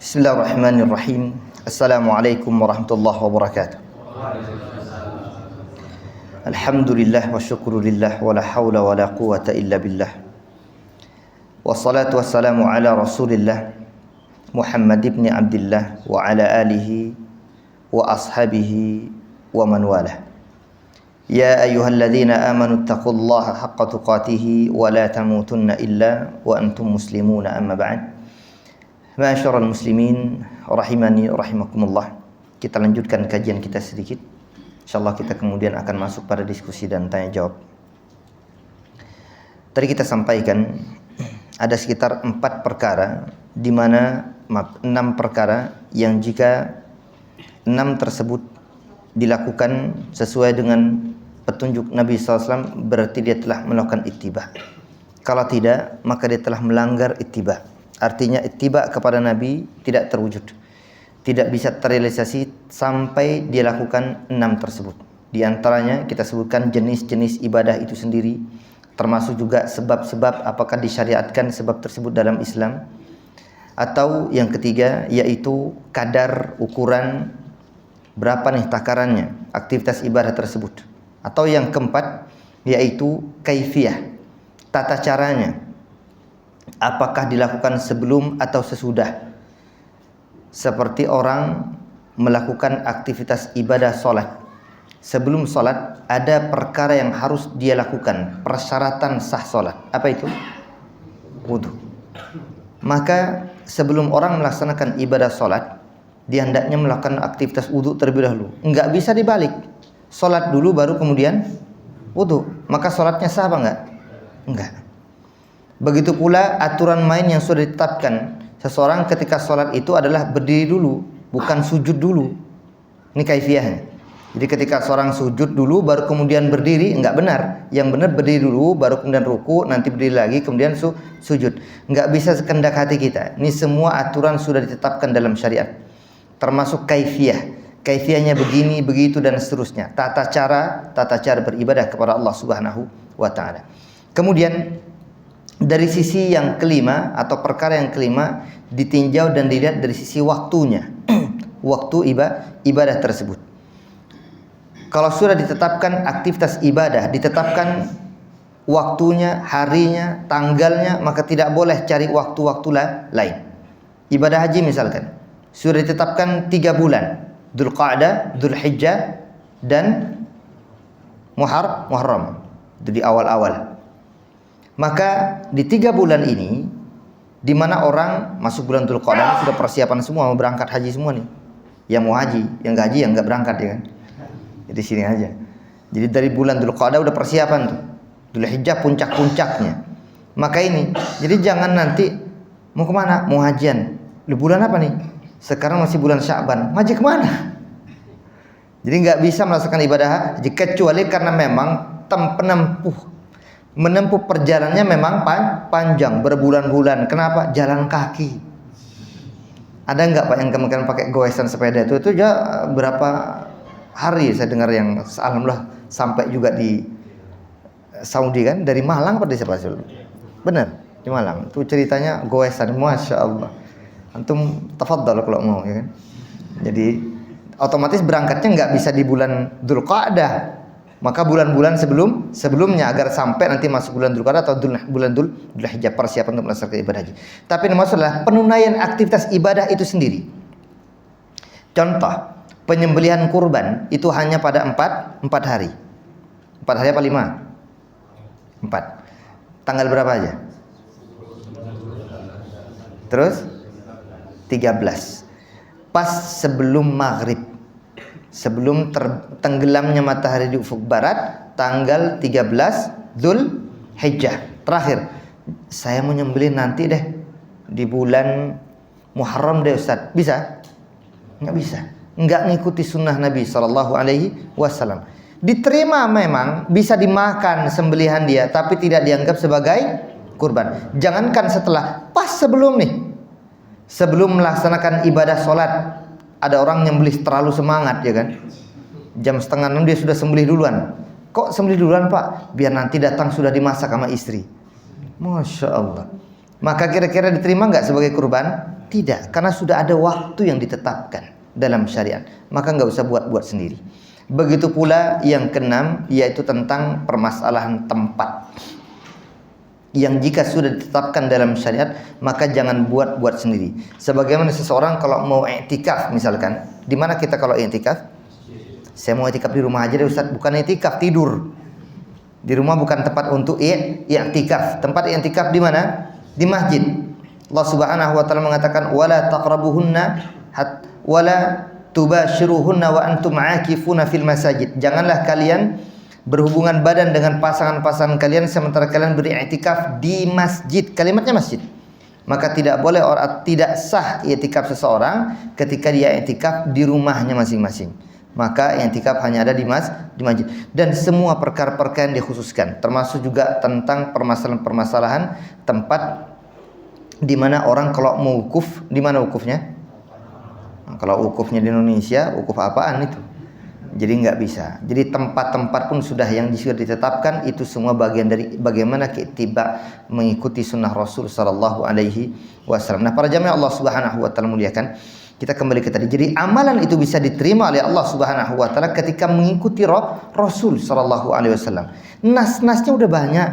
Bismillahirrahmanirrahim. Assalamualaikum warahmatullahi wabarakatuh. Alhamdulillah wa syukrulillah wa la hawla wa la quwata illa billah. Wassalatu wassalamu ala Rasulillah Muhammad ibn Abdullah wa ala alihi wa ashabihi wa man walah. Ya ayyuhalladzina amanu taqullaha haqqa tuqatih wa la tamutunna illa wa antum muslimuna, amma ba'd. Ma'asyiral muslimin rahimani rahimakumullah. Kita lanjutkan kajian kita sedikit. Insyaallah kita kemudian akan masuk pada diskusi dan tanya jawab. Tadi kita sampaikan ada sekitar 4 perkara, di mana 6 perkara yang jika 6 tersebut dilakukan sesuai dengan petunjuk Nabi SAW, berarti dia telah melakukan ittiba. Kalau tidak, maka dia telah melanggar ittiba. Artinya ittiba kepada Nabi tidak terwujud, tidak bisa terrealisasi sampai dia lakukan 6 tersebut. Di antaranya kita sebutkan jenis-jenis ibadah itu sendiri, termasuk juga sebab-sebab apakah disyariatkan sebab tersebut dalam Islam. Atau yang ketiga yaitu kadar ukuran berapa nih takarannya aktivitas ibadah tersebut. Atau yang keempat yaitu kaifiyah, tata caranya, apakah dilakukan sebelum atau sesudah. Seperti orang melakukan aktivitas ibadah sholat, sebelum sholat ada perkara yang harus dia lakukan, persyaratan sah sholat. Apa itu? Wudu. Maka sebelum orang melaksanakan ibadah sholat, dia hendaknya melakukan aktivitas wudu terlebih dahulu. Enggak bisa dibalik, sholat dulu baru kemudian wudu. Maka sholatnya sah apa enggak? Enggak. Begitu pula aturan main yang sudah ditetapkan. Seseorang ketika sholat itu adalah berdiri dulu, bukan sujud dulu. Ini kaifiyahnya. Jadi ketika seorang sujud dulu baru kemudian berdiri, enggak benar. Yang benar berdiri dulu baru kemudian ruku, nanti berdiri lagi kemudian sujud. Enggak bisa sekendak hati kita. Ini semua aturan sudah ditetapkan dalam syariat. Termasuk kaifiyah. Kaifiyahnya begini, begitu dan seterusnya. Tata cara beribadah kepada Allah Subhanahu wa taala. Kemudian dari sisi yang kelima atau perkara yang kelima, ditinjau dan dilihat dari sisi waktunya. Waktu ibadah tersebut. Kalau sudah ditetapkan aktivitas ibadah, ditetapkan waktunya, harinya, tanggalnya, maka tidak boleh cari waktu-waktu lain. Ibadah haji misalkan, sudah ditetapkan 3 bulan, Dzulqa'dah, Dzulhijjah dan Muharram. Itu di awal-awal. Maka di 3 bulan ini, di mana orang masuk bulan Dzulqa'dah sudah persiapan semua, mau berangkat haji semua nih. Yang mau haji, yang enggak haji, yang enggak berangkat ya kan. Jadi sini aja. Jadi dari bulan Dzulqa'dah udah persiapan tuh. Dzulhijjah puncak-puncaknya. Maka ini, jadi jangan nanti mau kemana? Mau hajian. Di bulan apa nih? Sekarang masih bulan Sya'ban. Haji kemana? Jadi enggak bisa melaksanakan ibadah haji kecuali karena memang menempuh perjalanannya memang panjang, berbulan-bulan. Kenapa? Jalan kaki. Ada enggak Pak yang kemungkinan pakai goesan sepeda itu aja berapa hari saya dengar yang alhamdulillah sampai juga di Saudi kan, dari Malang pada siapa sih? Benar, di Malang. Itu ceritanya goesan, Masya Allah. Antum tafadhal kalau mau ya kan. Jadi otomatis berangkatnya enggak bisa di bulan Dzulqa'dah. Maka bulan-bulan sebelumnya agar sampai nanti masuk bulan Dzulqa'dah atau bulan Dzulhijjah, persiapan untuk melaksanakan ibadah haji. Tapi ini maksudnya penunaian aktivitas ibadah itu sendiri. Contoh, penyembelihan kurban itu hanya pada 4 hari. 4 hari apa 5? 4. Tanggal berapa aja? Terus 13. Pas sebelum maghrib, sebelum tenggelamnya matahari di ufuk barat, tanggal 13 Dzulhijjah. Terakhir, saya mau nyembelih nanti deh di bulan Muharram deh Ustaz. Bisa? Enggak bisa. Enggak ngikuti sunnah Nabi SAW. Diterima memang, bisa dimakan sembelihan dia, tapi tidak dianggap sebagai kurban. Jangankan setelah, pas sebelum melaksanakan ibadah sholat, ada orang nyembelih terlalu semangat ya kan. Jam 5:30 dia sudah sembelih duluan. Kok sembelih duluan Pak? Biar nanti datang sudah dimasak sama istri. Masya Allah. Maka kira-kira diterima nggak sebagai kurban? Tidak, karena sudah ada waktu yang ditetapkan dalam syariat. Maka nggak usah buat-buat sendiri. Begitu pula yang keenam, yaitu tentang permasalahan tempat. Yang jika sudah ditetapkan dalam syariat, maka jangan buat-buat sendiri. Sebagaimana seseorang kalau mau i'tikaf misalkan, di mana kita kalau i'tikaf? Saya mau i'tikaf di rumah aja deh Ustaz, bukan i'tikaf tidur. Di rumah bukan tempat untuk i'tikaf. Tempat i'tikaf di mana? Di masjid. Allah Subhanahu wa taala mengatakan wala taqrabuhunna wala tubashiruhunna wa antum aakifuna fil masajid. Janganlah kalian berhubungan badan dengan pasangan-pasangan kalian sementara kalian beriktikaf di masjid. Kalimatnya masjid. Maka tidak boleh tidak sah iktikaf seseorang ketika dia iktikaf di rumahnya masing-masing. Maka iktikaf hanya ada di masjid. Dan semua perkara-perkara yang dikhususkan, termasuk juga tentang permasalahan-permasalahan tempat di mana orang kalau mau wukuf, di mana wukufnya? Nah, kalau wukufnya di Indonesia, wukuf apaan itu? Jadi nggak bisa. Jadi tempat-tempat pun sudah yang sudah ditetapkan, itu semua bagian dari bagaimana kita mengikuti sunnah Rasul Sallallahu Alaihi Wasallam. Nah, para jamaah Allah Subhanahu Wa Taala muliakan, kita kembali ke tadi. Jadi amalan itu bisa diterima oleh Allah Subhanahu Wa Taala ketika mengikuti Rasul Sallallahu Alaihi Wasallam. Nas-nasnya udah banyak.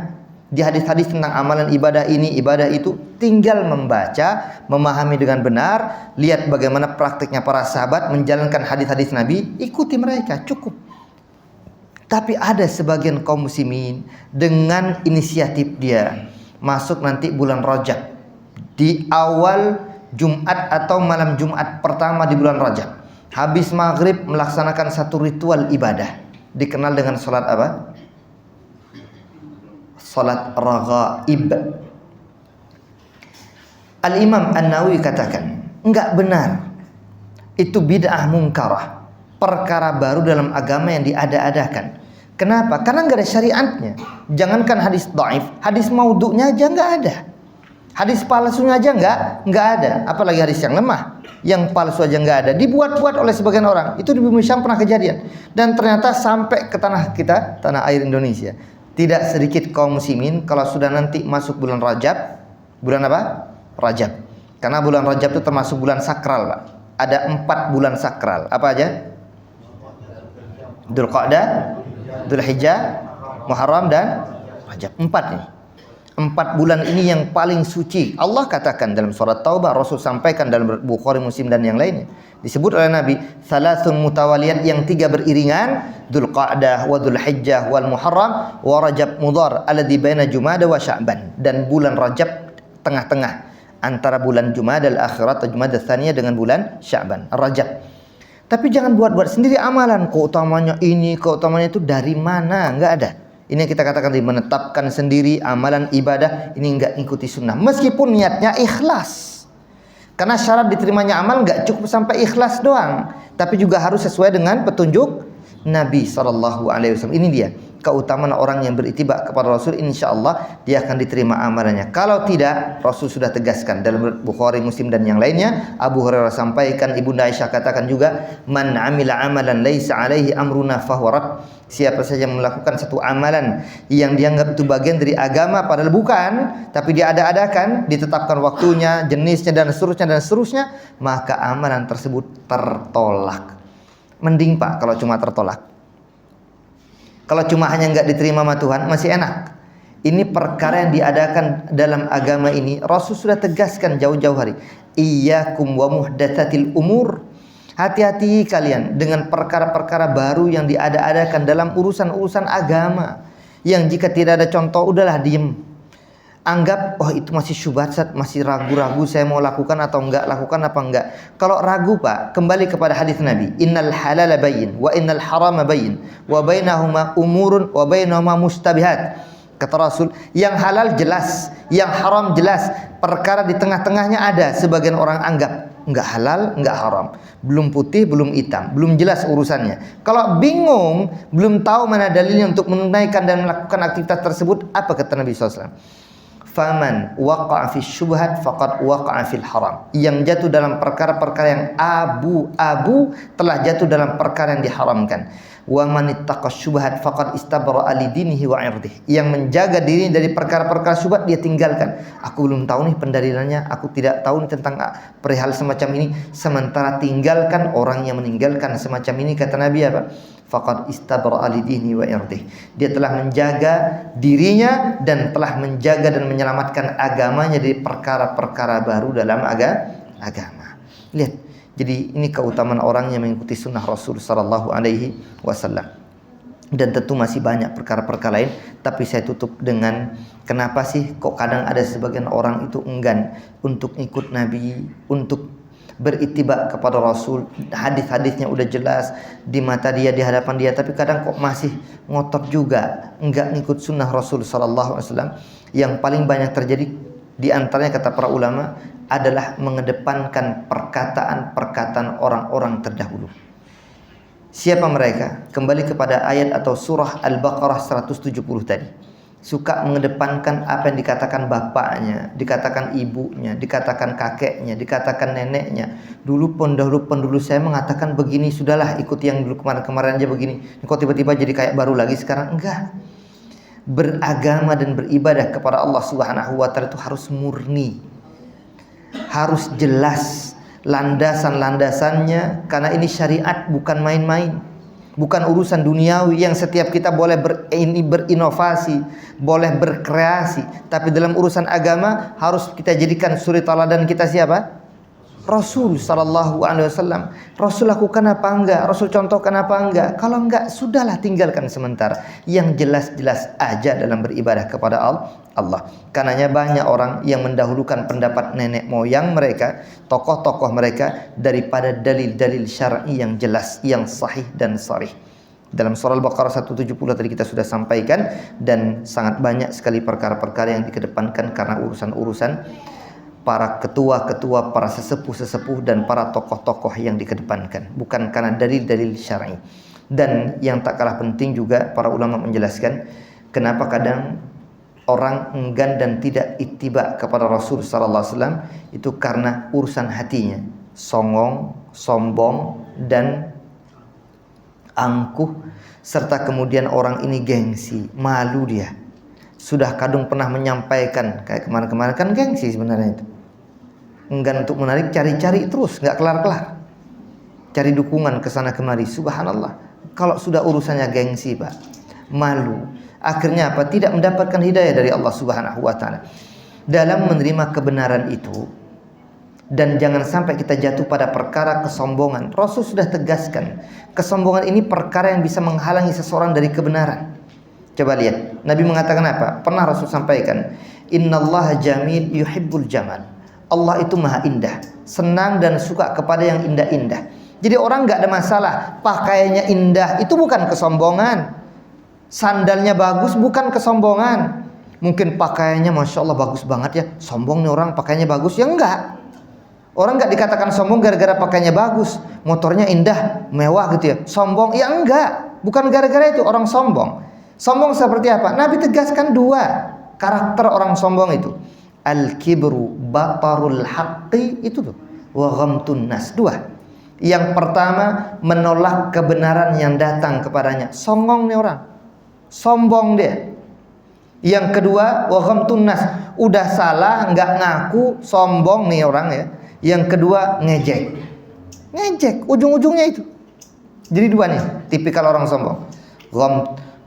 Di hadis-hadis tentang amalan ibadah ini, ibadah itu, tinggal membaca, memahami dengan benar, lihat bagaimana praktiknya para sahabat menjalankan hadis-hadis Nabi, ikuti mereka, cukup. Tapi ada sebagian kaum muslimin dengan inisiatif dia masuk nanti bulan Rajab di awal Jumat atau malam Jumat pertama di bulan Rajab, habis maghrib melaksanakan satu ritual ibadah dikenal dengan salat apa? Salat raghaib. Al-Imam An-Nawawi katakan, enggak benar. Itu bid'ah munkarah, perkara baru dalam agama yang diada-adakan. Kenapa? Karena enggak ada syariatnya. Jangankan hadis dhaif, hadis maudhu'nya aja enggak ada. Hadis palsunya aja enggak ada. Apalagi hadis yang lemah. Yang palsu aja enggak ada. Dibuat-buat oleh sebagian orang. Itu di bumi Syam pernah kejadian. Dan ternyata sampai ke tanah kita, tanah air Indonesia. Tidak sedikit kaum muslimin kalau sudah nanti masuk bulan Rajab. Bulan apa? Rajab. Karena bulan Rajab itu termasuk bulan sakral, Pak. Ada 4 bulan sakral. Apa aja? Dzulqa'dah, Dzulhijjah, Muharram dan Rajab. 4 ini. 4 bulan ini yang paling suci. Allah katakan dalam surat Taubah, Rasul sampaikan dalam Bukhari, Muslim dan yang lainnya. Disebut oleh Nabi, salasun mutawaliyat, yang 3 beriringan, Dzulqa'dah wa Dzulhijjah wal Muharram wa Rajab Mudhar alladzi baina Jumada wa Sya'ban. Dan bulan Rajab tengah-tengah antara bulan Jumadal Akhirat atau Jumadal Tsaniyah dengan bulan Sya'ban, Rajab. Tapi jangan buat-buat sendiri amalan, keutamanya ini, keutamanya itu, dari mana? Enggak ada. Ini yang kita katakan tadi, menetapkan sendiri amalan ibadah, ini enggak ikuti sunnah. Meskipun niatnya ikhlas. Karena syarat diterimanya amal enggak cukup sampai ikhlas doang, tapi juga harus sesuai dengan petunjuk Nabi SAW. Ini dia keutamaan orang yang berittiba kepada Rasul, insya Allah dia akan diterima amalannya. Kalau tidak, Rasul sudah tegaskan dalam Bukhari, Muslim dan yang lainnya. Abu Hurairah sampaikan, Ibunda Aisyah katakan juga, man amila amalan laisa alaihi amruna fahuwa rad. Siapa saja melakukan satu amalan yang dianggap itu bagian dari agama padahal bukan, tapi dia ada-adakan, ditetapkan waktunya, jenisnya dan seterusnya, maka amalan tersebut tertolak. Mending Pak kalau cuma tertolak. Kalau cuma hanya enggak diterima sama Tuhan masih enak. Ini perkara yang diadakan dalam agama ini, Rasul sudah tegaskan jauh-jauh hari. Iyyakum wa muhdatsatil umur. Hati-hati kalian dengan perkara-perkara baru yang diada-adakan dalam urusan-urusan agama. Yang jika tidak ada contoh, udahlah diem. Anggap, oh itu masih syubhat, masih ragu-ragu saya mau lakukan atau enggak, lakukan apa enggak. Kalau ragu Pak, kembali kepada hadis Nabi. Innal halala bayyin wa innal harama bayyin wa bainahuma umurun wa bainahuma mustabihat. Kata Rasul, yang halal jelas, yang haram jelas. Perkara di tengah-tengahnya ada. Sebagian orang anggap enggak halal, enggak haram. Belum putih, belum hitam, belum jelas urusannya. Kalau bingung, belum tahu mana dalilnya untuk menunaikan dan melakukan aktivitas tersebut, apa kata Nabi SAW? faman waqa'a fi syubhat faqad waqa'a fil haram. Yang jatuh dalam perkara-perkara yang abu-abu telah jatuh dalam perkara yang diharamkan. Wa man ittaqa syubhat faqad istabra'a li dinihi wa 'irdihi. Yang menjaga diri dari perkara-perkara syubhat dia tinggalkan. Aku belum tahu nih pendalilannya, aku tidak tahu nih tentang perihal semacam ini, sementara tinggalkan orang yang meninggalkan semacam ini, kata Nabi apa? Faqad istabra'a li dinihi wa 'irdihi. Dia telah menjaga dirinya dan telah menjaga dan menyelamatkan agamanya dari perkara-perkara baru dalam agama. Lihat. Jadi ini keutamaan orang yang mengikuti sunnah Rasul sallallahu alaihi wasallam. Dan tentu masih banyak perkara-perkara lain, tapi saya tutup dengan kenapa sih kok kadang ada sebagian orang itu enggan untuk ikut Nabi, untuk berittiba kepada Rasul. Hadis-hadisnya udah jelas di mata dia, di hadapan dia, tapi kadang kok masih ngotot juga enggak ngikut sunnah Rasul sallallahu alaihi wasallam. Yang paling banyak terjadi di antaranya, kata para ulama, adalah mengedepankan perkataan-perkataan orang-orang terdahulu. Siapa mereka? Kembali kepada ayat atau surah Al-Baqarah 170 tadi. Suka mengedepankan apa yang dikatakan bapaknya, dikatakan ibunya, dikatakan kakeknya, dikatakan neneknya. Dulu pendahulu saya mengatakan begini, sudahlah ikut yang dulu kemarin-kemarin aja begini. Kok tiba-tiba jadi kayak baru lagi sekarang? Enggak. Beragama dan beribadah kepada Allah Subhanahu wa taala itu harus murni. Harus jelas landasan-landasannya, karena ini syariat, bukan main-main, bukan urusan duniawi yang setiap kita boleh berinovasi, boleh berkreasi, tapi dalam urusan agama harus kita jadikan suri teladan kita siapa? Rasul sallallahu alaihi wasallam. Rasul lakukan apa enggak? Rasul contohkan apa enggak? Kalau enggak, sudahlah tinggalkan sementara. Yang jelas-jelas aja dalam beribadah kepada Allah. Karenanya banyak orang yang mendahulukan pendapat nenek moyang mereka, tokoh-tokoh mereka, daripada dalil-dalil syar'i yang jelas, yang sahih dan sharih. Dalam surah Al-Baqarah 170 tadi kita sudah sampaikan, dan sangat banyak sekali perkara-perkara yang dikedepankan karena urusan-urusan para ketua-ketua, para sesepuh-sesepuh dan para tokoh-tokoh yang dikedepankan, bukan karena dalil-dalil syar'i. Dan yang tak kalah penting juga, para ulama menjelaskan kenapa kadang orang enggan dan tidak ittiba kepada Rasul sallallahu alaihi wasallam, itu karena urusan hatinya, songong, sombong dan angkuh, serta kemudian orang ini gengsi, malu dia. Sudah kadung pernah menyampaikan, kayak kemarin-kemarin kan gengsi sebenarnya itu. Enggan untuk menarik, cari-cari terus, nggak kelar-kelar. Cari dukungan ke sana kemari, subhanallah. Kalau sudah urusannya gengsi, Pak, malu. Akhirnya apa? Tidak mendapatkan hidayah dari Allah Subhanahu wa taala. Dalam menerima kebenaran itu, dan jangan sampai kita jatuh pada perkara kesombongan. Rasul sudah tegaskan, kesombongan ini perkara yang bisa menghalangi seseorang dari kebenaran. Coba lihat, Nabi mengatakan apa? Pernah Rasul sampaikan, innallaha jamil yuhibbul jamal. Allah itu maha indah, senang dan suka kepada yang indah-indah. Jadi orang nggak ada masalah, pakaiannya indah, itu bukan kesombongan. Sandalnya bagus, bukan kesombongan. Mungkin pakaiannya masya Allah bagus banget ya, sombong nih orang pakaiannya bagus, ya enggak. Orang nggak dikatakan sombong gara-gara pakaiannya bagus, motornya indah, mewah gitu ya. Sombong, ya enggak. Bukan gara-gara itu orang sombong. Sombong seperti apa? Nabi tegaskan dua karakter orang sombong itu. Al-kibru batarul haqqi, itu tuh. Wa ghamtun nas, dua. Yang pertama, menolak kebenaran yang datang kepadanya. Songong nih orang. Sombong dia. Yang kedua, wa ghamtun nas. Udah salah, nggak ngaku, sombong nih orang ya. Yang kedua, ngejek. Ngejek, ujung-ujungnya itu. Jadi dua nih, tipikal orang sombong.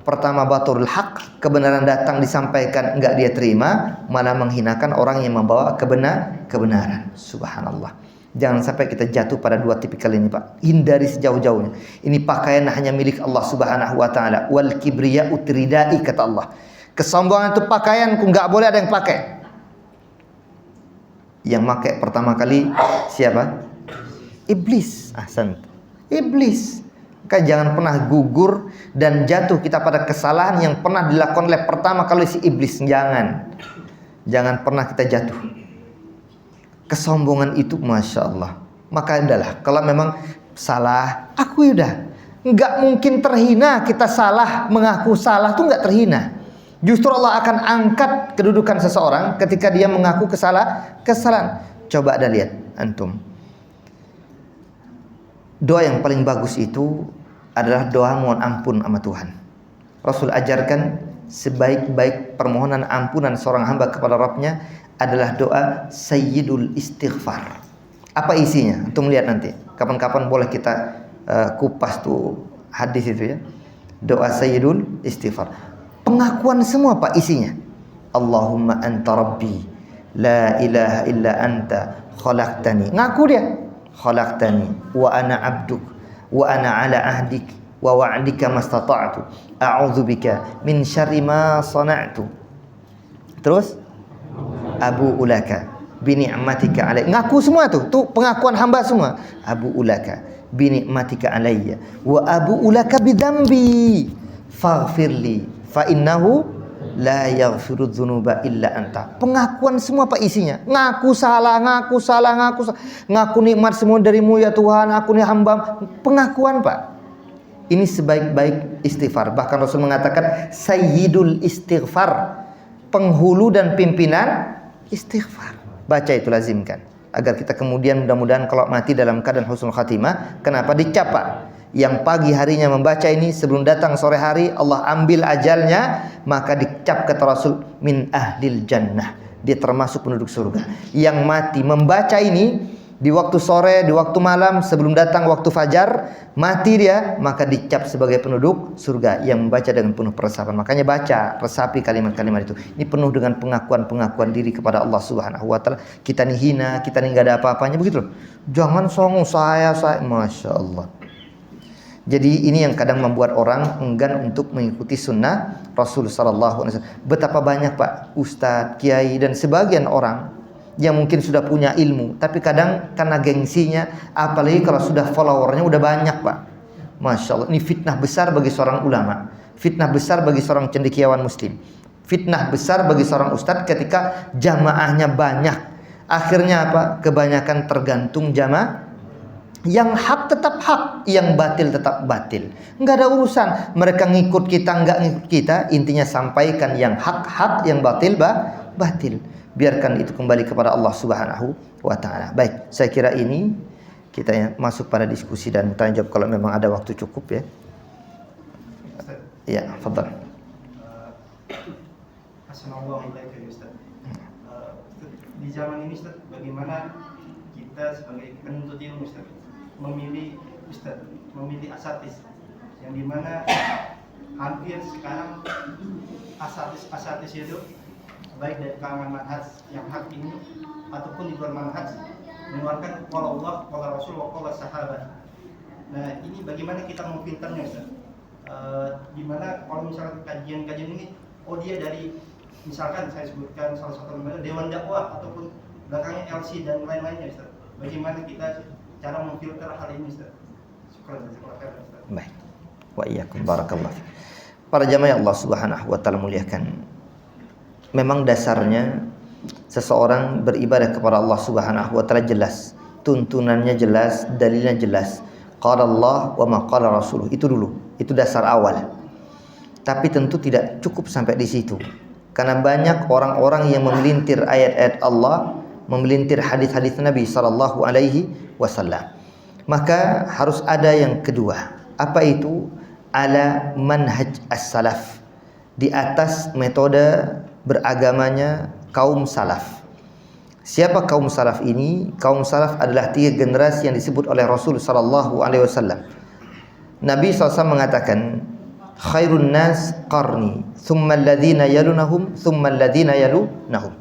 Pertama, baturul haq, kebenaran datang disampaikan enggak dia terima, malah menghinakan orang yang membawa kebenaran. Subhanallah. Jangan sampai kita jatuh pada dua tipikal ini, Pak. Hindari sejauh-jauhnya. Ini pakaian hanya milik Allah Subhanahu wa taala. Wal kibriya utridai, kata Allah. Kesombongan itu pakaianku, enggak boleh ada yang pakai. Yang pakai pertama kali siapa? Iblis. Ahsan. Iblis. Maka jangan pernah gugur dan jatuh kita pada kesalahan yang pernah dilakukan oleh pertama kali si iblis. Jangan pernah kita jatuh. Kesombongan itu masya Allah. Maka adalah kalau memang salah, aku udah. Nggak mungkin terhina kita salah, mengaku salah tuh nggak terhina. Justru Allah akan angkat kedudukan seseorang ketika dia mengaku kesalahan. Coba Anda lihat antum. Doa yang paling bagus itu adalah doa mohon ampun sama Tuhan. Rasul ajarkan sebaik-baik permohonan ampunan seorang hamba kepada Rabbnya adalah doa Sayyidul Istighfar. Apa isinya? Antum lihat nanti. Kapan-kapan boleh kita kupas tuh hadis itu ya. Doa Sayyidul Istighfar. Pengakuan semua Pak isinya. Allahumma anta rabbi la ilaha illa anta khalaqtani. Ngaku dia. Khalaqtani wa ana abduk wa ana ala ahdik wa wa'dika mastata'tu a'udzubika min syarri ma sana'tu. Terus abu ulaka bi ni'matika alayya. Ngaku semua tuh pengakuan hamba semua. Abu ulaka bi ni'matika alayya wa abu ulaka bi dzambi faghfirli fa innahu la yaghfiru dzunuba illa anta. Pengakuan semua Pak isinya. Ngaku salah. Ngaku nikmat semua darimu ya Tuhan, aku ini hamba. Pengakuan Pak. Ini sebaik-baik istighfar. Bahkan Rasul mengatakan Sayyidul Istighfar, penghulu dan pimpinan istighfar. Baca itu, lazimkan. Agar kita kemudian mudah-mudahan kalau mati dalam keadaan husnul khatimah. Kenapa dicap Pak? Yang pagi harinya membaca ini, sebelum datang sore hari Allah ambil ajalnya, maka dicap kata Rasul min ahlil jannah, dia termasuk penduduk surga. Yang mati membaca ini di waktu sore, di waktu malam, sebelum datang waktu fajar, mati dia, maka dicap sebagai penduduk surga yang membaca dengan penuh peresapan. Makanya baca, resapi kalimat-kalimat itu. Ini penuh dengan pengakuan-pengakuan diri kepada Allah Subhanahu wa taala. Kita nih hina, kita nih enggak ada apa-apanya, begitu loh. Jangan songong saya, Masya Allah. Jadi ini yang kadang membuat orang enggan untuk mengikuti sunnah Rasul sallallahu alaihi wasallam. Betapa banyak Pak ustadz, kiai dan sebagian orang yang mungkin sudah punya ilmu, tapi kadang karena gengsinya, apalagi kalau sudah followernya udah banyak Pak. Masya Allah, ini fitnah besar bagi seorang ulama, fitnah besar bagi seorang cendekiawan muslim, fitnah besar bagi seorang ustadz ketika jamaahnya banyak. Akhirnya apa? Kebanyakan tergantung jamaah. Yang hak tetap hak, yang batil tetap batil. Enggak ada urusan mereka ngikut kita enggak ngikut kita, intinya sampaikan yang hak, yang batil batil. Biarkan itu kembali kepada Allah Subhanahu wa taala. Baik, saya kira ini kita masuk pada diskusi dan tanya jawab kalau memang ada waktu cukup ya. Ya, fadhal. Assalamualaikum Ustaz. Di zaman ini Ustaz, bagaimana kita sebagai penuntut ilmu Ustaz memilih asatis yang dimana hampir sekarang asatis itu baik dari kalangan manhaj yang hak ini ataupun di luar manhaj mengeluarkan qala Allah, qala Rasul, wa qala sahabat. Nah, ini bagaimana kita memfilternya Ustaz? Dimana kalau misalkan kajian-kajian ini dia dari, misalkan saya sebutkan salah satu lembaga Dewan Dakwah ataupun belakangnya LC dan lain-lainnya Ustaz. Bagaimana kita cara memfilter hal ini Ustaz? Syukran Ustaz. Baik. Wa iyyakum barakallahu fiik. Para jamaah Allah Subhanahu wa taala muliakan. Memang dasarnya seseorang beribadah kepada Allah Subhanahu wa taala jelas, tuntunannya jelas, dalilnya jelas. Qala Allah wa ma qala Rasuluh. Itu dulu. Itu dasar awal. Tapi tentu tidak cukup sampai di situ. Karena banyak orang-orang yang memelintir ayat-ayat Allah, memelintir hadis-hadis Nabi sallallahu alaihi wasallam. Maka harus ada yang kedua. Apa itu? Ala manhaj as-salaf. Di atas metode beragamanya kaum salaf. Siapa kaum salaf ini? Kaum salaf adalah 3 generasi yang disebut oleh Rasul sallallahu alaihi wasallam. Nabi SAW mengatakan, khairun nas qarni, thumma alladhina yalunahum, thumma alladhina yalunahum.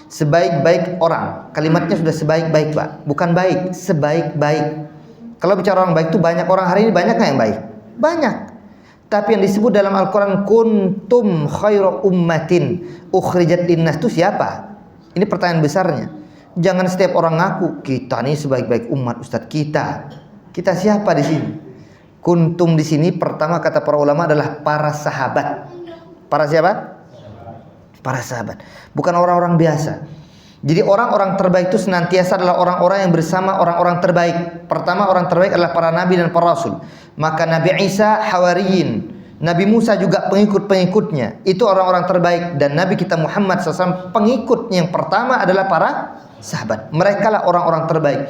Sebaik-baik orang. Kalimatnya sudah sebaik-baik Pak. Bukan baik, sebaik-baik. Kalau bicara orang baik itu banyak orang hari ini, banyak nggak yang baik? Banyak. Tapi yang disebut dalam Al-Quran kuntum khairu ummatin ukhrijat linnas itu siapa? Ini pertanyaan besarnya. Jangan setiap orang ngaku kita nih sebaik-baik umat Ustadz kita. Kita siapa di sini? Kuntum di sini pertama kata para ulama adalah para sahabat. Para siapa? Para sahabat. Bukan orang-orang biasa. Jadi orang-orang terbaik itu senantiasa adalah orang-orang yang bersama orang-orang terbaik. Pertama orang terbaik adalah para nabi dan para rasul. Maka Nabi Isa hawariyin, Nabi Musa juga pengikut-pengikutnya itu orang-orang terbaik, dan Nabi kita Muhammad SAW pengikutnya yang pertama adalah para sahabat. Mereka lah orang-orang terbaik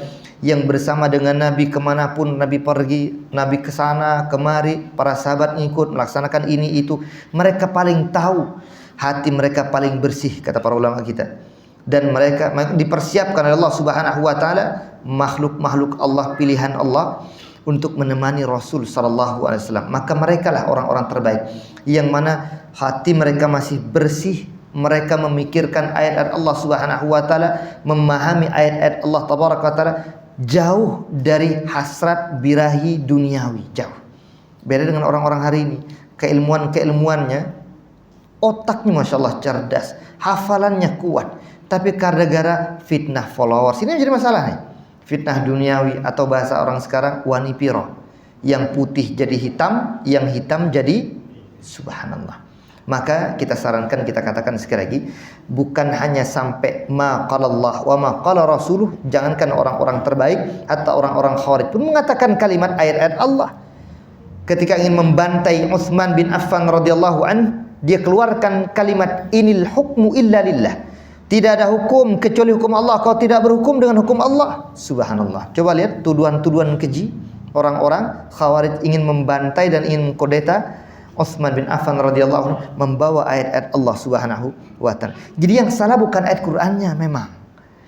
yang bersama dengan Nabi kemanapun Nabi pergi, Nabi kesana kemari, para sahabat ngikut melaksanakan ini itu. Mereka paling tahu, hati mereka paling bersih kata para ulama kita, dan mereka dipersiapkan oleh Allah Subhanahu wa taala, makhluk-makhluk Allah, pilihan Allah untuk menemani Rasul sallallahu alaihi wasallam. Maka mereka lah orang-orang terbaik yang mana hati mereka masih bersih, mereka memikirkan ayat-ayat Allah Subhanahu wa taala, memahami ayat-ayat Allah tabaraka taala, jauh dari hasrat birahi duniawi, jauh. Beda dengan orang-orang hari ini, keilmuannya, otaknya Masya Allah cerdas, hafalannya kuat, tapi gara-gara fitnah followers ini menjadi masalah nih. Fitnah duniawi, atau bahasa orang sekarang wanipiro, yang putih jadi hitam, yang hitam jadi subhanallah. Maka kita sarankan, kita katakan sekali lagi, bukan hanya sampai ma qala Allah wa ma qala rasuluh, jangankan orang-orang terbaik, atau orang-orang khawarij pun mengatakan kalimat ayat-ayat Allah. Ketika ingin membantai Utsman bin Affan radhiyallahu an, dia keluarkan kalimat inil hukmu illa lillah. Tidak ada hukum kecuali hukum Allah. Kau tidak berhukum dengan hukum Allah. Subhanallah. Coba lihat tuduhan-tuduhan keji orang-orang Khawarij ingin membantai dan ingin mengkudeta Utsman bin Affan radhiyallahu anhu, membawa ayat-ayat Allah Subhanahu wa taala. Jadi yang salah bukan ayat Qur'annya memang.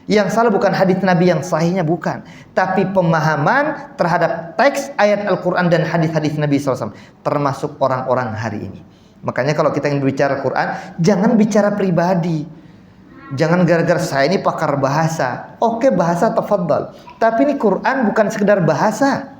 Yang salah bukan hadis Nabi yang sahihnya, bukan, tapi pemahaman terhadap teks ayat Al-Qur'an dan hadis-hadis Nabi SAW, termasuk orang-orang hari ini. Makanya kalau kita ingin berbicara Quran, jangan bicara pribadi. Jangan gara-gara saya ini pakar bahasa. Oke, bahasa tafadhal. Tapi ini Quran bukan sekedar bahasa.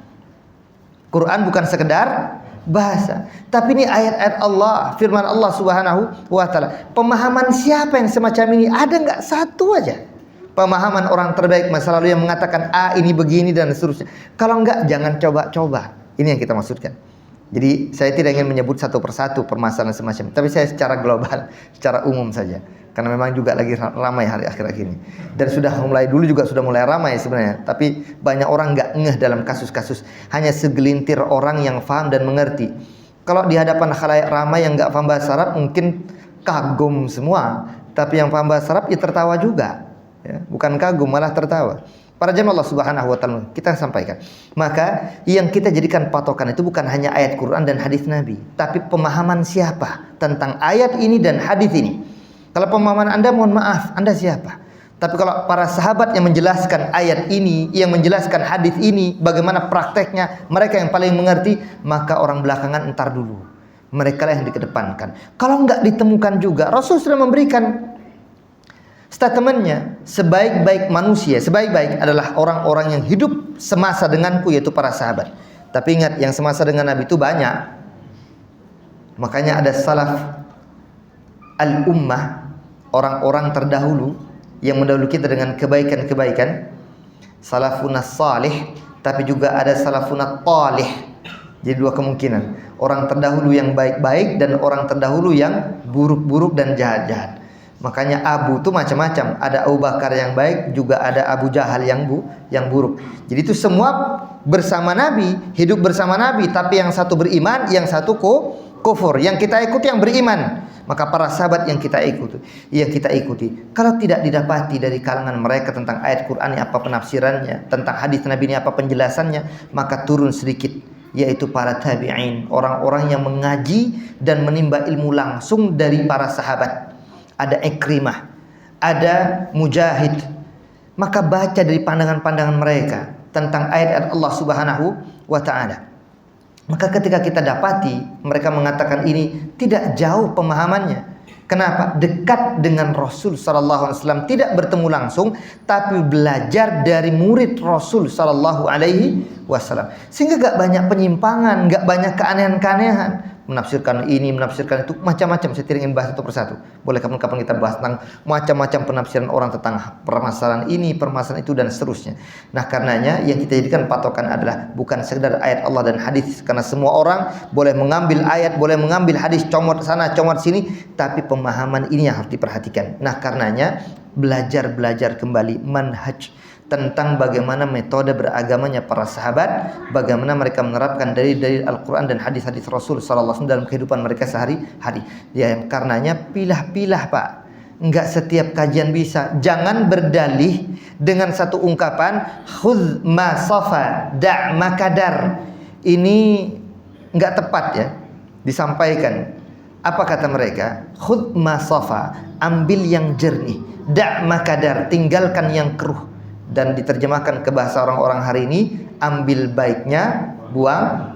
Quran bukan sekedar bahasa. Tapi ini ayat-ayat Allah, firman Allah Subhanahu wa taala. Pemahaman siapa yang semacam ini? Ada nggak satu aja? Pemahaman orang terbaik masa lalu yang mengatakan ini begini dan seterusnya. Kalau enggak, jangan coba-coba. Ini yang kita maksudkan. Jadi saya tidak ingin menyebut satu persatu permasalahan semacam, tapi saya secara global, secara umum saja. Karena memang juga lagi ramai hari akhir-akhir ini. Dan dulu juga sudah mulai ramai sebenarnya. Tapi banyak orang nggak ngeh dalam kasus-kasus. Hanya segelintir orang yang paham dan mengerti. Kalau di hadapan khalayak ramai yang nggak paham bahasa Arab, mungkin kagum semua. Tapi yang paham bahasa Arab ya tertawa juga. Ya, bukan kagum, malah tertawa. Para jemaah Allah Subhanahu wa taala, kita sampaikan. Maka yang kita jadikan patokan itu bukan hanya ayat Quran dan hadis Nabi, tapi pemahaman siapa tentang ayat ini dan hadis ini. Kalau pemahaman Anda, mohon maaf, Anda siapa? Tapi kalau para sahabat yang menjelaskan ayat ini, yang menjelaskan hadis ini, bagaimana prakteknya, mereka yang paling mengerti, maka orang belakangan entar dulu. Mereka lah yang dikedepankan. Kalau enggak ditemukan juga, Rasul sudah memberikan statementnya, sebaik-baik manusia, sebaik-baik adalah orang-orang yang hidup semasa denganku, yaitu para sahabat. Tapi ingat, yang semasa dengan Nabi itu banyak. Makanya ada salaf al-ummah, orang-orang terdahulu yang mendahului kita dengan kebaikan-kebaikan, salafunas salih, tapi juga ada salafunat talih. Jadi dua kemungkinan, orang terdahulu yang baik-baik dan orang terdahulu yang buruk-buruk dan jahat-jahat. Makanya Abu itu macam-macam, ada Abu Bakar yang baik, juga ada Abu Jahal yang buruk. Jadi itu semua bersama Nabi, hidup bersama Nabi, tapi yang satu beriman, yang satu kufur. Yang kita ikuti yang beriman. Maka para sahabat yang kita ikuti, kalau tidak didapati dari kalangan mereka tentang ayat Quran ini apa penafsirannya, tentang hadis Nabi ini apa penjelasannya, maka turun sedikit, yaitu para tabi'in, orang-orang yang mengaji dan menimba ilmu langsung dari para sahabat. Ada Ikrimah, ada Mujahid. Maka baca dari pandangan-pandangan mereka tentang ayat-ayat Allah Subhanahu wa taala. Maka ketika kita dapati mereka mengatakan ini tidak jauh pemahamannya. Kenapa? Dekat dengan Rasul sallallahu alaihi wasallam, tidak bertemu langsung tapi belajar dari murid Rasul sallallahu alaihi wasallam. Sehingga gak banyak penyimpangan, gak banyak keanehan-keanehan. Menafsirkan ini, menafsirkan itu, macam-macam. Saya tidak ingin bahas satu persatu. Boleh kapan-kapan kita bahas tentang macam-macam penafsiran orang tentang permasalahan ini, permasalahan itu, dan seterusnya. Nah, karenanya yang kita jadikan patokan adalah bukan sekedar ayat Allah dan hadis, karena semua orang boleh mengambil ayat, boleh mengambil hadis, comot sana, comot sini, tapi pemahaman ini yang harus diperhatikan. Nah, karenanya belajar kembali manhaj tentang bagaimana metode beragamanya para sahabat, bagaimana mereka menerapkan dari Al-Quran dan hadis-hadis Rasul sallallahu alaihi wasallam dalam kehidupan mereka sehari-hari. Ya, karenanya pilah-pilah Pak. Enggak setiap kajian bisa. Jangan berdalih dengan satu ungkapan khudz ma safa da' makadar. Ini enggak tepat ya disampaikan. Apa kata mereka? Khudz ma safa, ambil yang jernih, da' makadar, tinggalkan yang keruh. Dan diterjemahkan ke bahasa orang-orang hari ini, ambil baiknya, buang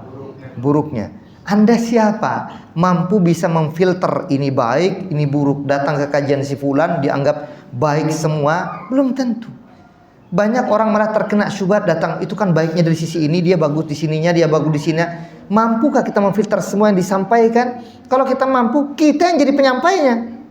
buruknya. Anda siapa? Mampu bisa memfilter ini baik, ini buruk. Datang ke kajian si fulan dianggap baik semua? Belum tentu. Banyak orang malah terkena syubhat datang, itu kan baiknya dari sisi ini, dia bagus di sininya, dia bagus di sini. Mampukah kita memfilter semua yang disampaikan? Kalau kita mampu, kita yang jadi penyampainya.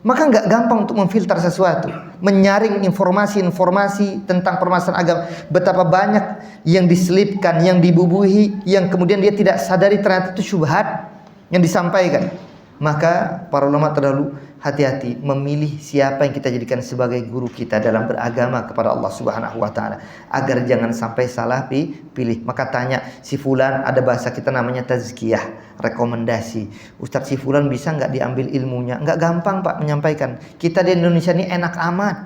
Maka nggak gampang untuk memfilter sesuatu, menyaring informasi-informasi tentang permasalahan agama. Betapa banyak yang diselipkan, yang dibubuhi, yang kemudian dia tidak sadari ternyata itu syubhat yang disampaikan. Maka para ulama terdahulu hati-hati memilih siapa yang kita jadikan sebagai guru kita dalam beragama kepada Allah Subhanahu wa taala, agar jangan sampai salah pilih. Maka tanya si fulan, ada bahasa kita namanya tazkiyah, rekomendasi. Ustadz si fulan bisa nggak diambil ilmunya? Nggak gampang Pak menyampaikan. Kita di Indonesia ini enak amat.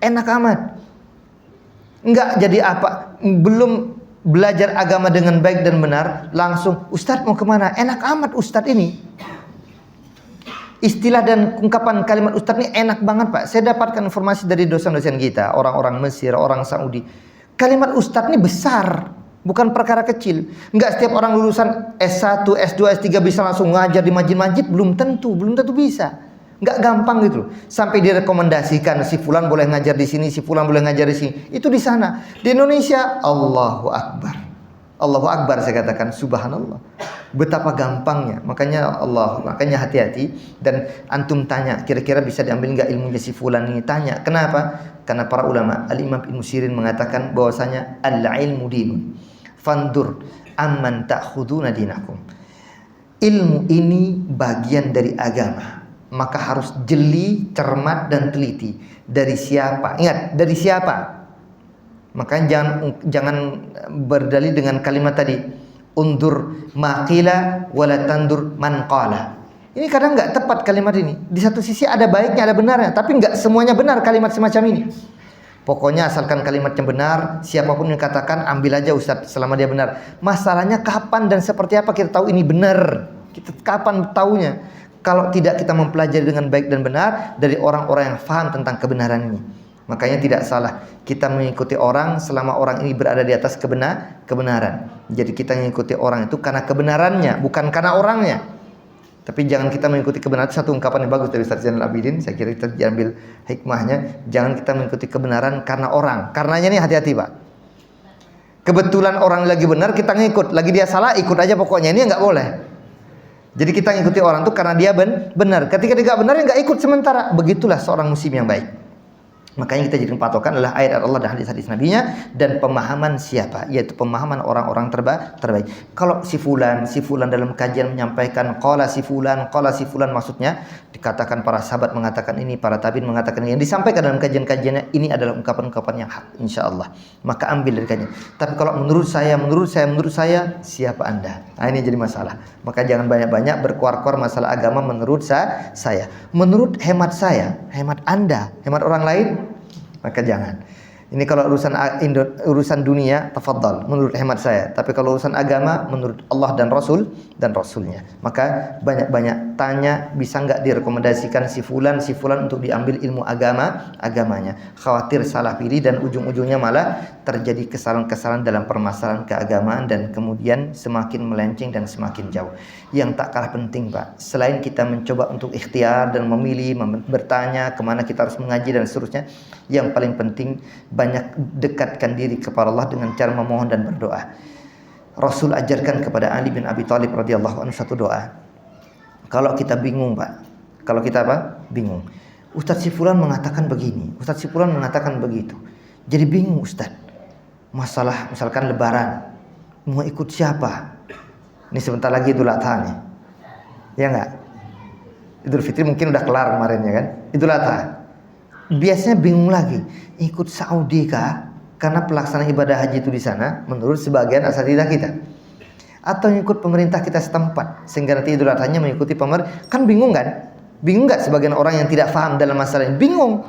Enak amat. Nggak jadi apa, belum belajar agama dengan baik dan benar, langsung Ustadz mau kemana? Enak amat Ustadz ini. Istilah dan ungkapan kalimat Ustadz ini enak banget Pak. Saya dapatkan informasi dari dosen-dosen kita, orang-orang Mesir, orang Saudi. Kalimat Ustadz ini besar, bukan perkara kecil. Enggak setiap orang lulusan S1, S2, S3 bisa langsung ngajar di masjid-masjid, belum tentu bisa. Enggak gampang gitu. Sampai direkomendasikan si fulan boleh ngajar di sini, si fulan boleh ngajar di sini. Itu di sana. Di Indonesia, Allahu Akbar. Allahu Akbar saya katakan, subhanallah. Betapa gampangnya. Makanya hati-hati. Dan antum tanya, kira-kira bisa diambil enggak ilmunya si fulan ini? Tanya. Kenapa? Karena para ulama, Al-Imam Ibnu Sirin mengatakan bahwasanya al-ilmu dinun. Fandur amman ta'khuduna dinakum. Ilmu ini bagian dari agama. Maka harus jeli, cermat dan teliti. Dari siapa? Ingat, dari siapa? Makanya jangan berdalil dengan kalimat tadi, undur maqila wala tandur man qala. Ini kadang nggak tepat kalimat ini. Di satu sisi ada baiknya, ada benarnya, tapi nggak semuanya benar kalimat semacam ini. Pokoknya asalkan kalimatnya benar, siapapun yang katakan ambil aja Ustadz selama dia benar. Masalahnya kapan dan seperti apa kita tahu ini benar? Kita kapan taunya? Kalau tidak kita mempelajari dengan baik dan benar dari orang-orang yang faham tentang kebenaran ini. Makanya tidak salah kita mengikuti orang selama orang ini berada di atas kebenaran. Jadi kita mengikuti orang itu karena kebenarannya, bukan karena orangnya. Tapi jangan kita mengikuti kebenaran. Satu ungkapan yang bagus dari Ustaz Zainal Abidin, saya kira kita diambil hikmahnya. Jangan kita mengikuti kebenaran karena orang. Karenanya nih hati-hati Pak. Kebetulan orang lagi benar kita ngikut, lagi dia salah ikut aja pokoknya, ini nggak boleh. Jadi kita ngikuti orang itu karena dia benar. Ketika dia nggak benar ya nggak ikut sementara. Begitulah seorang muslim yang baik. Makanya kita jadikan patokan adalah ayat Allah dan hadis-hadis Nabi-Nya dan pemahaman siapa, yaitu pemahaman orang-orang terbaik. Kalau si fulan dalam kajian menyampaikan qala si fulan maksudnya dikatakan para sahabat mengatakan ini, para tabi'in mengatakan ini, yang disampaikan dalam kajian-kajiannya ini adalah ungkapan-ungkapan yang hak insyaallah. Maka ambil dari kajian. Tapi kalau menurut saya siapa Anda? Nah, ini jadi masalah. Maka jangan banyak-banyak berkuar-kuar masalah agama menurut saya. Menurut hemat saya, hemat Anda, hemat orang lain, maka jangan. Ini kalau urusan dunia, tafadhal menurut hemat saya. Tapi kalau urusan agama, menurut Allah dan Rasulnya. Maka banyak-banyak tanya, bisa nggak direkomendasikan si fulan untuk diambil ilmu agamanya. Khawatir salah pilih dan ujung-ujungnya malah terjadi kesalahan-kesalahan dalam permasalahan keagamaan dan kemudian semakin melenceng dan semakin jauh. Yang tak kalah penting Pak, selain kita mencoba untuk ikhtiar dan memilih, bertanya kemana kita harus mengaji dan seterusnya, yang paling penting banyak dekatkan diri kepada Allah dengan cara memohon dan berdoa. Rasul ajarkan kepada Ali bin Abi Thalib radhiyallahu anhu satu doa. Kalau kita bingung Pak, bingung. Ustadz si fulan mengatakan begini, Ustadz si fulan mengatakan begitu. Jadi bingung Ustadz. Masalah misalkan lebaran, mau ikut siapa? Ini sebentar lagi Idul Adha nih. Ya enggak? Idul Fitri mungkin udah kelar kemarin ya kan? Idul Adha. biasanya bingung lagi, ikut Saudi kah? Karena pelaksanaan ibadah haji itu di sana menurut sebagian asatidzah kita. Atau ikut pemerintah kita setempat sehingga nanti Idul Adha-nya mengikuti pemerintah. Kan bingung kan? Bingung nggak sebagian orang yang tidak paham dalam masalah ini? Bingung.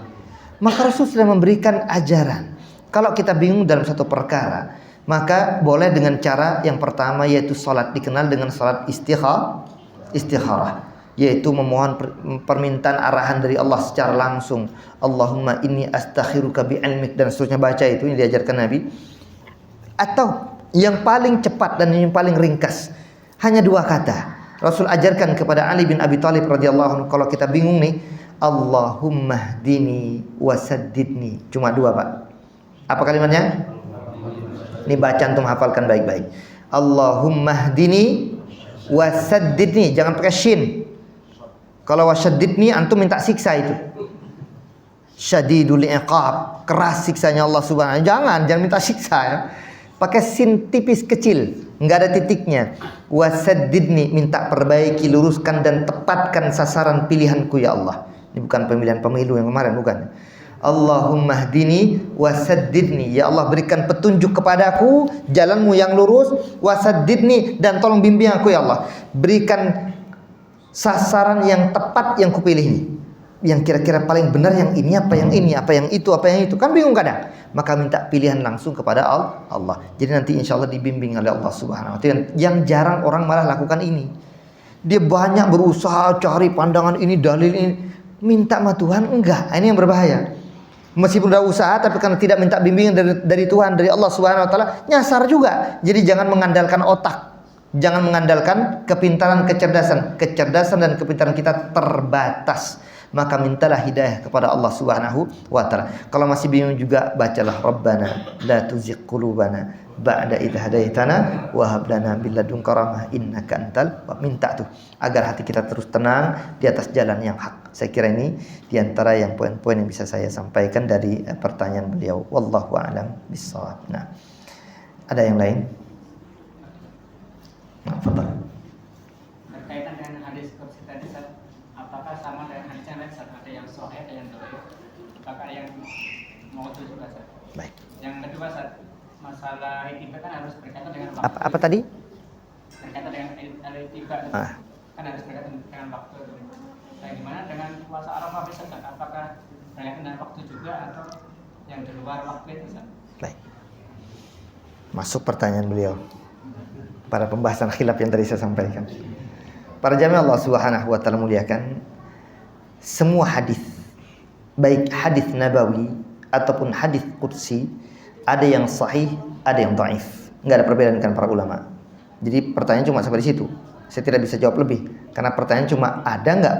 Maka Rasul sudah memberikan ajaran. Kalau kita bingung dalam satu perkara, maka boleh dengan cara yang pertama, yaitu salat, dikenal dengan salat istikharah, yaitu memohon permintaan arahan dari Allah secara langsung. Allahumma inni astakhiruka bi'ilmik, dan seterusnya, baca itu yang diajarkan Nabi. Atau yang paling cepat dan yang paling ringkas, hanya 2 kata. Rasul ajarkan kepada Ali bin Abi Thalib radhiyallahu anhu, kalau kita bingung nih, Allahumma hdini wasaddidni. Cuma 2, Pak. Apa kalimatnya? Ini baca, antum hafalkan baik-baik. Allahumma hdini wasaddidni, jangan pakai shin. Kalau wasaddidni antum minta siksa itu. Syadidul iqab, keras siksanya Allah Subhanahu. Jangan minta siksa ya. Pakai sin tipis kecil, enggak ada titiknya. Wasaddidni, minta perbaiki, luruskan dan tepatkan sasaran pilihanku ya Allah. Ini bukan pemilihan pemilu yang kemarin, bukan. Allahumma hdini wasaddidni, ya Allah berikan petunjuk kepadaku jalanmu yang lurus. Wasaddidni, dan tolong bimbing aku ya Allah, berikan sasaran yang tepat yang kupilih ini, yang kira-kira paling benar, yang ini apa yang ini, apa yang itu, apa yang itu. Kan bingung kadang, maka minta pilihan langsung kepada Allah. Jadi nanti insya Allah dibimbing oleh Allah Subhanahu wa Ta'ala. Yang jarang orang malah lakukan ini. Dia banyak berusaha cari pandangan ini, dalil ini, minta sama Tuhan enggak. Ini yang berbahaya. Meskipun udah usaha, tapi karena tidak minta bimbingan dari Tuhan, dari Allah Subhanahu wa Ta'ala, nyasar juga. Jadi jangan mengandalkan otak, jangan mengandalkan kepintaran, kecerdasan dan kepintaran kita terbatas. Maka mintalah hidayah kepada Allah Subhanahu wa Ta'ala. Kalau masih bingung juga, bacalah Rabbana la tuzigh qulubana ba'da idh hadaitana wa hab lana min ladunka rahmah innaka antal wahhab. Minta tuh agar hati kita terus tenang di atas jalan yang hak. Saya kira ini diantara yang poin-poin yang bisa saya sampaikan dari pertanyaan beliau. Wallahu a'lam bishawab. Nah, ada yang lain? Nah, fadhal. Berkaitan dengan hadis kursi tadi, apakah sama dengan hadis yang lain? Ada yang sahih, ada yang dhaif. Apakah yang maudhu juga, Ustaz? Baik. Yang kedua, Ustaz, masalah itibak kan harus berkaitan dengan waktu. Apa tadi? Berkaitan dengan itibak. Kan harus berkaitan dengan waktu. Nah, gimana dengan puasa Arafah besok, Ustaz? Apakah berkaitan dengan waktu juga atau yang di luar waktu itu, Ustaz? Baik. Masuk pertanyaan beliau pada pembahasan khilaf yang tadi saya sampaikan. Para jamaah Allah Subhanahu wa Ta'ala muliakan, semua hadis, baik hadis nabawi ataupun hadis qudsi, ada yang sahih, ada yang dhaif. Enggak ada perbedaan dengan para ulama. Jadi pertanyaan cuma sampai di situ. Saya tidak bisa jawab lebih karena pertanyaan cuma ada enggak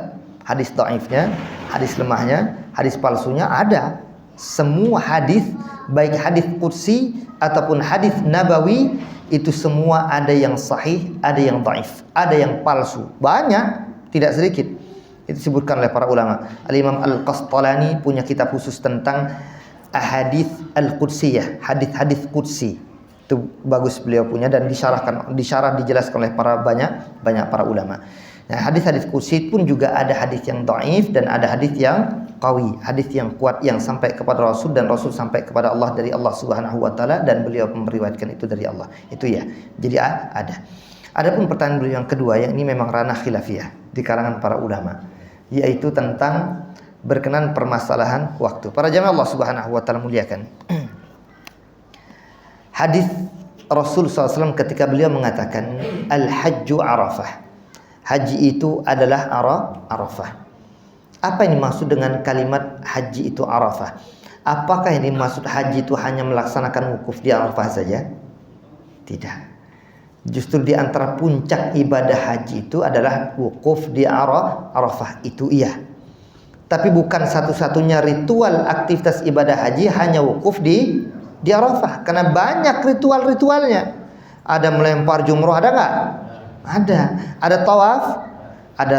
hadis dhaifnya, hadis lemahnya, hadis palsunya. Ada. Semua hadis, baik hadis qudsi ataupun hadis nabawi, itu semua ada yang sahih, ada yang dhaif, ada yang palsu. Banyak, tidak sedikit. Itu disebutkan oleh para ulama. Al-Imam Al-Qastalani punya kitab khusus tentang ahadits al-qudsiyah, hadis-hadis qudsi. Itu bagus beliau punya dan dijelaskan oleh banyak para ulama. Nah, hadis-hadis qudsi pun juga ada hadis yang dhaif dan ada hadis yang qawi, hadis yang kuat yang sampai kepada Rasul dan Rasul sampai kepada Allah dari Allah Subhanahu wa Ta'ala dan beliau meriwayatkan itu dari Allah. Itu ya. Jadi ada. Adapun pertanyaan beliau yang kedua, yang ini memang ranah khilafiyah di kalangan para ulama, yaitu tentang berkenan permasalahan waktu. Para jamaah Allah Subhanahu wa Ta'ala muliakan. Hadis Rasul SAW ketika beliau mengatakan al-hajju arafah. Haji itu adalah arafah. Apa yang dimaksud dengan kalimat haji itu arafah? Apakah yang dimaksud haji itu hanya melaksanakan wukuf di arafah saja? Tidak. Justru di antara puncak ibadah haji itu adalah wukuf di arafah. Itu iya. Tapi bukan satu-satunya ritual aktivitas ibadah haji hanya wukuf di arafah. Karena banyak ritual-ritualnya. Ada melempar jumroh, ada nggak? Ada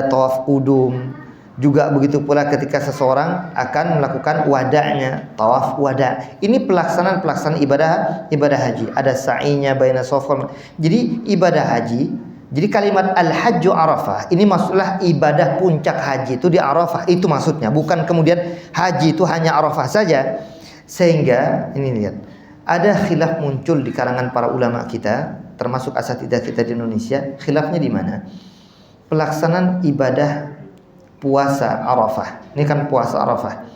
tawaf kudum. Juga begitu pula ketika seseorang akan melakukan wada'nya, tawaf wada'. Ini pelaksanaan ibadah haji. Ada sa'inya baina Safa. Jadi ibadah haji Jadi kalimat al-hajju Arafah ini maksudlah ibadah puncak haji itu di Arafah, itu maksudnya, bukan kemudian haji itu hanya Arafah saja. Sehingga ini lihat, ada khilaf muncul di kalangan para ulama kita, termasuk asatidzah kita di Indonesia. Khilafnya di mana? Pelaksanaan ibadah puasa Arafah. Ini kan puasa Arafah.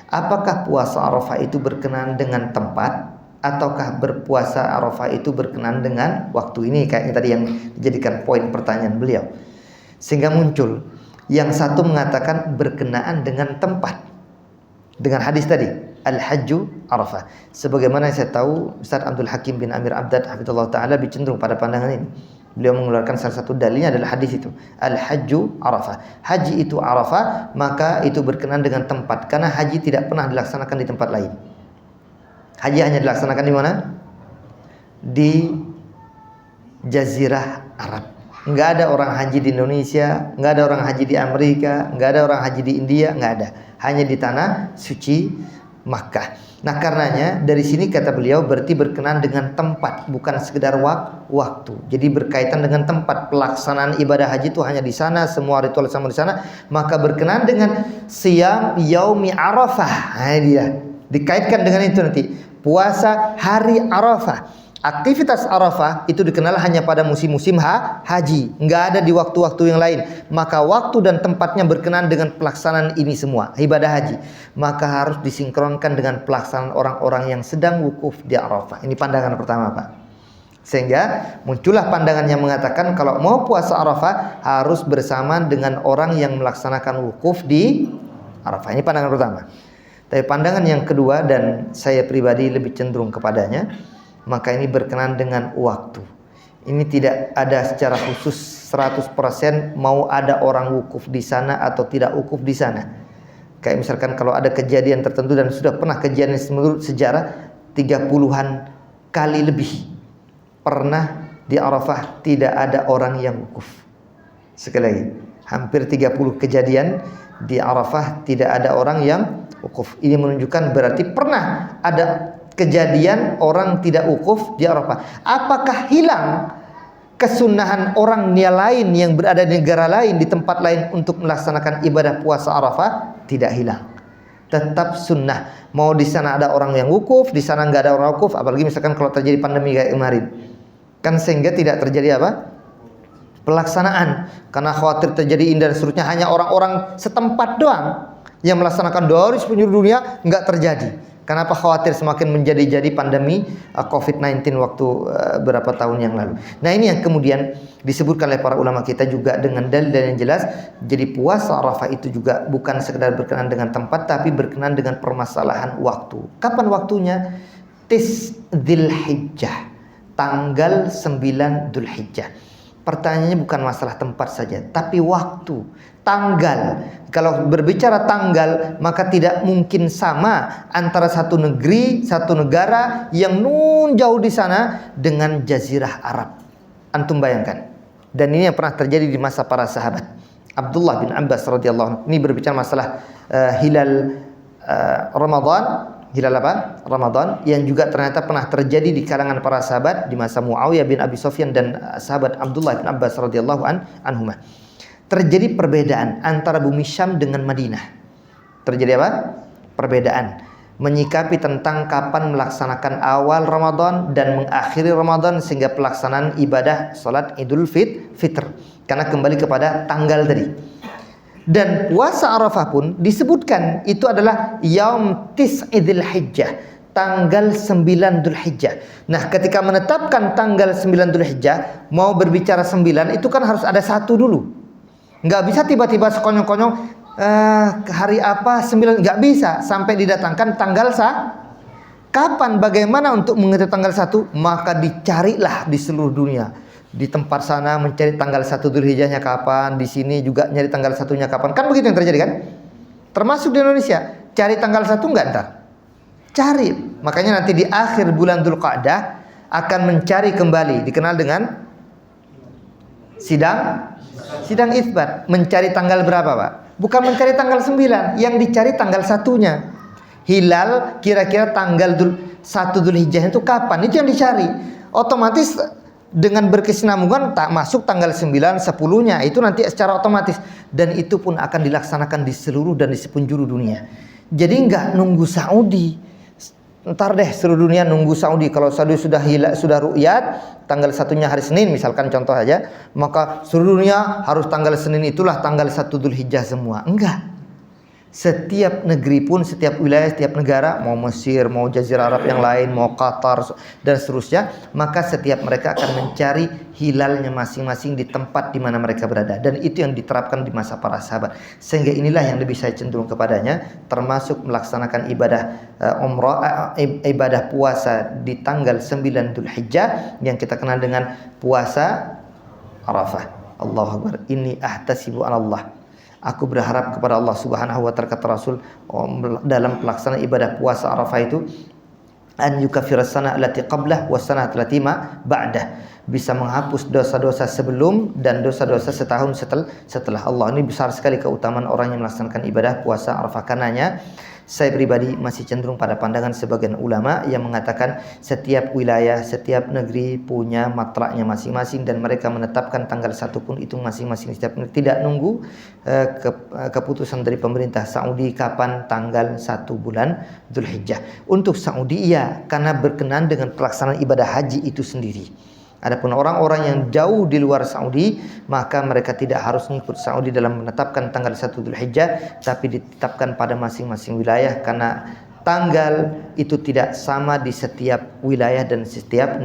Apakah puasa Arafah itu berkenaan dengan tempat, ataukah berpuasa Arafah itu berkenaan dengan waktu? Ini kayaknya tadi yang dijadikan poin pertanyaan beliau. Sehingga muncul yang satu mengatakan berkenaan dengan tempat, dengan hadis tadi al-hajju Arafah. Sebagaimana saya tahu Ustaz Abdul Hakim bin Amir Abdad hafizallahu taala lebih cenderung pada pandangan ini. Beliau mengeluarkan salah satu dalilnya adalah hadis itu, al-hajju Arafah. Haji itu Arafah, maka itu berkenaan dengan tempat, karena haji tidak pernah dilaksanakan di tempat lain. Haji hanya dilaksanakan di mana? Di Jazirah Arab. Nggak ada orang haji di Indonesia, nggak ada orang haji di Amerika, nggak ada orang haji di India, nggak ada. Hanya di tanah suci Makkah. Nah karenanya dari sini kata beliau berarti berkenaan dengan tempat, bukan sekedar waktu. Jadi berkaitan dengan tempat, pelaksanaan ibadah haji itu hanya di sana, semua ritual sama di sana. Maka berkenaan dengan siyam yaumi Arafah. Nah dia dikaitkan dengan itu nanti. Puasa hari Arafah. Aktivitas Arafah itu dikenal hanya pada musim-musim haji, nggak ada di waktu-waktu yang lain. Maka waktu dan tempatnya berkenaan dengan pelaksanaan ini semua, ibadah haji. Maka harus disinkronkan dengan pelaksanaan orang-orang yang sedang wukuf di Arafah. Ini pandangan pertama, Pak. Sehingga muncullah pandangan yang mengatakan kalau mau puasa Arafah harus bersamaan dengan orang yang melaksanakan wukuf di Arafah. Ini pandangan pertama. Tapi pandangan yang kedua, dan saya pribadi lebih cenderung kepadanya, maka ini berkenaan dengan waktu. Ini tidak ada secara khusus 100% mau ada orang wukuf di sana atau tidak wukuf di sana. Kayak misalkan kalau ada kejadian tertentu, dan sudah pernah kejadian menurut sejarah 30-an kali lebih pernah di Arafah tidak ada orang yang wukuf. Sekali lagi, hampir 30 kejadian di Arafah tidak ada orang yang wukuf. Ini menunjukkan berarti pernah ada kejadian orang tidak wukuf di Arafah. Apakah hilang kesunahan orang lain yang berada di negara lain, di tempat lain untuk melaksanakan ibadah puasa Arafah? Tidak hilang, tetap sunnah. Mau di sana ada orang yang wukuf, di sana nggak ada orang wukuf. Apalagi misalkan kalau terjadi pandemi kayak kemarin, kan sehingga tidak terjadi apa? Pelaksanaan, karena khawatir terjadi dan seterusnya. Hanya orang-orang setempat doang yang melaksanakan dari penjuru dunia, nggak terjadi. Kenapa? Khawatir semakin menjadi-jadi pandemi COVID-19 waktu berapa tahun yang lalu. Nah ini yang kemudian disebutkan oleh para ulama kita juga dengan dalil-dalil yang jelas. Jadi puasa Arafah itu juga bukan sekedar berkenaan dengan tempat, tapi berkenaan dengan permasalahan waktu. Kapan waktunya? Dzulhijjah, tanggal 9 Dzulhijjah. Pertanyaannya bukan masalah tempat saja, tapi waktu, tanggal. Kalau berbicara tanggal, maka tidak mungkin sama antara satu negeri, satu negara yang jauh di sana dengan Jazirah Arab. Antum bayangkan. Dan ini yang pernah terjadi di masa para sahabat. Abdullah bin Abbas radhiyallahu anhu, ini berbicara masalah hilal Ramadan. Hilal apa? Ramadan, yang juga ternyata pernah terjadi di kalangan para sahabat di masa Muawiyah bin Abi Sufyan dan sahabat Abdullah bin Abbas radhiyallahu anhuma. Terjadi perbedaan antara bumi Syam dengan Madinah. Terjadi apa? Perbedaan menyikapi tentang kapan melaksanakan awal Ramadan dan mengakhiri Ramadan, sehingga pelaksanaan ibadah salat Idul Fitr, karena kembali kepada tanggal tadi. Dan puasa Arafah pun disebutkan itu adalah Yaum Tis'idil Hijjah, tanggal 9 Dzulhijjah. Nah ketika menetapkan tanggal 9 Dzulhijjah, mau berbicara 9 itu kan harus ada satu dulu. Nggak bisa tiba-tiba sekonyong-konyong hari apa 9, nggak bisa. Sampai didatangkan tanggal kapan, bagaimana untuk mengetahui tanggal 1? Maka dicarilah di seluruh dunia. Di tempat sana mencari tanggal 1 Dzulhijjahnya kapan, di sini juga nyari tanggal 1-nya kapan. Kan begitu yang terjadi kan? Termasuk di Indonesia, cari tanggal 1 enggak ntar? Cari. Makanya nanti di akhir bulan Dzulqa'dah akan mencari kembali, dikenal dengan sidang itsbat. Mencari tanggal berapa, Pak? Bukan mencari tanggal 9, yang dicari tanggal 1-nya. Hilal kira-kira tanggal 1 Dzulhijjah itu kapan? Itu yang dicari. Otomatis Dengan berkesinambungan tak masuk tanggal 9, 10-nya itu nanti secara otomatis, dan itu pun akan dilaksanakan di seluruh dan di sepenjuru dunia. Jadi enggak nunggu Saudi. Ntar deh seluruh dunia nunggu Saudi. Kalau Saudi sudah ru'yat tanggal 1-nya hari Senin misalkan contoh aja, maka seluruh dunia harus tanggal Senin itulah tanggal 1 Dzulhijjah semua. Enggak. Setiap negeri pun, setiap wilayah, setiap negara, mau Mesir, mau Jazirah Arab yang lain, mau Qatar dan seterusnya, maka setiap mereka akan mencari hilalnya masing-masing di tempat di mana mereka berada, dan itu yang diterapkan di masa para sahabat. Sehingga inilah yang lebih saya cenderung kepadanya, termasuk melaksanakan ibadah ibadah puasa di tanggal 9 Dzulhijjah yang kita kenal dengan puasa Arafah. Allahu Akbar. Inni ahtasibu 'ala Allah. Aku berharap kepada Allah Subhanahu wa ta'ala, kata Rasul dalam pelaksanaan ibadah puasa Arafah itu, an yukaffira sana allati qablah wa sana allati ma ba'dah, bisa menghapus dosa-dosa sebelum dan dosa-dosa setahun setelah. Allah, ini besar sekali keutamaan orang yang melaksanakan ibadah puasa Arafah. Karenanya saya pribadi masih cenderung pada pandangan sebagian ulama yang mengatakan setiap wilayah, setiap negeri punya matraknya masing-masing, dan mereka menetapkan tanggal 1 pun itu masing-masing setiap negeri, tidak nunggu keputusan dari pemerintah Saudi kapan tanggal 1 bulan Dzulhijjah. Untuk Saudi iya, karena berkenaan dengan pelaksanaan ibadah haji itu sendiri. Adapun orang-orang yang jauh di luar Saudi, maka mereka tidak harus mengikut Saudi dalam menetapkan tanggal 1 Dzulhijjah, tapi ditetapkan pada masing-masing wilayah, karena tanggal itu tidak sama di setiap wilayah dan setiap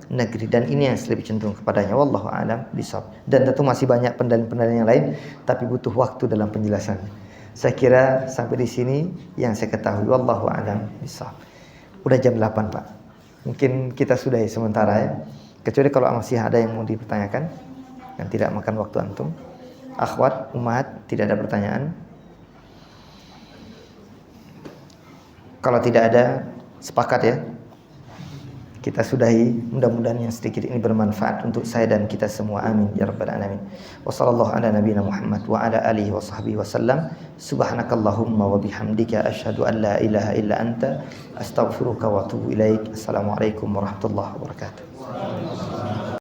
negeri, dan ini yang lebih cenderung kepadanya. Wallahu a'lam bishawab. Dan tentu masih banyak pendalilan-pendalilan yang lain, tapi butuh waktu dalam penjelasannya. Saya kira sampai di sini yang saya ketahui. Wallahu a'lam bishawab. Udah jam 8, Pak. Mungkin kita sudahi sementara ya. Kecuali kalau masih ada yang mau dipertanyakan yang tidak makan waktu antum. Akhwat, ummahat, tidak ada pertanyaan? Kalau tidak ada, sepakat ya. Kita sudahi, mudah-mudahan yang sedikit ini bermanfaat untuk saya dan kita semua. Amin ya rabbal alamin. Wassallallahu ala nabiyina Muhammad wa ala alihi wa sahbihi wasallam. Subhanakallahumma wa bihamdika asyhadu an la ilaha illa anta astaghfiruka wa atubu ilaik. Assalamualaikum warahmatullahi wabarakatuh.